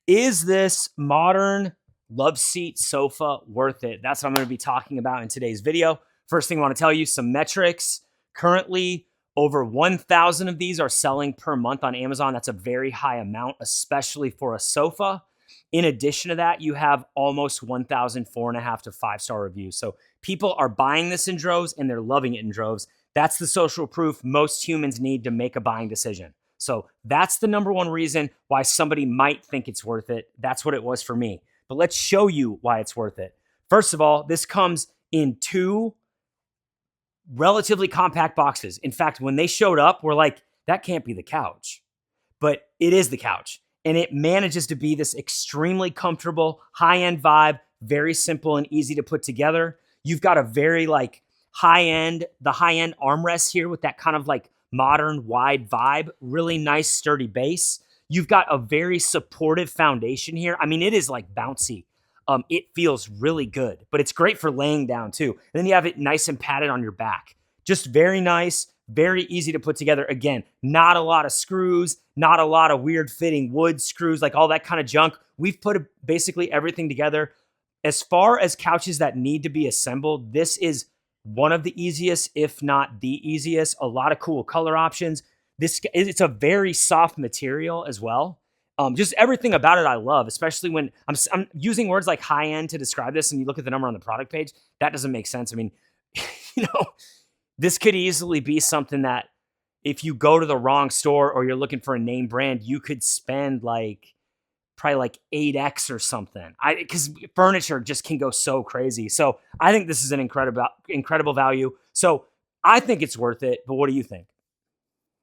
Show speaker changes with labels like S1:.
S1: Is this modern LoveSeat sofa worth it? That's what I'm going to be talking about in today's video. First thing I want to tell you, some metrics. Currently, over 1,000 of these are selling per month on Amazon. That's a very high amount, especially for a sofa. In addition to that, you have almost 1,000 4.5 to 5-star reviews. So people are buying this in droves and they're loving it in droves. That's the social proof most humans need to make a buying decision. So that's the number one reason why somebody might think it's worth it. That's what it was for me. But let's show you why it's worth it. First of all, this comes in 2 relatively compact boxes. In fact, when they showed up, we're like, that can't be the couch. But it is the couch. And it manages to be this extremely comfortable, high-end vibe, very simple and easy to put together. You've got a very high-end armrest here with that kind of modern wide vibe, really nice sturdy base. You've got a very supportive foundation here. I mean, it is bouncy. It feels really good, but it's great for laying down too. And then you have it nice and padded on your back. Just very nice, very easy to put together. Again, not a lot of screws, not a lot of weird fitting wood screws, all that kind of junk. We've put basically everything together. As far as couches that need to be assembled, this is one of the easiest, if not the easiest. A lot of cool color options. It's a very soft material as well. Just everything about it I love, especially when I'm using words like high end to describe this, and you look at the number on the product page, that doesn't make sense. I mean, this could easily be something that if you go to the wrong store or you're looking for a name brand, you could spend probably 8x or something. Because furniture just can go so crazy. So I think this is an incredible value. So I think it's worth it, but what do you think?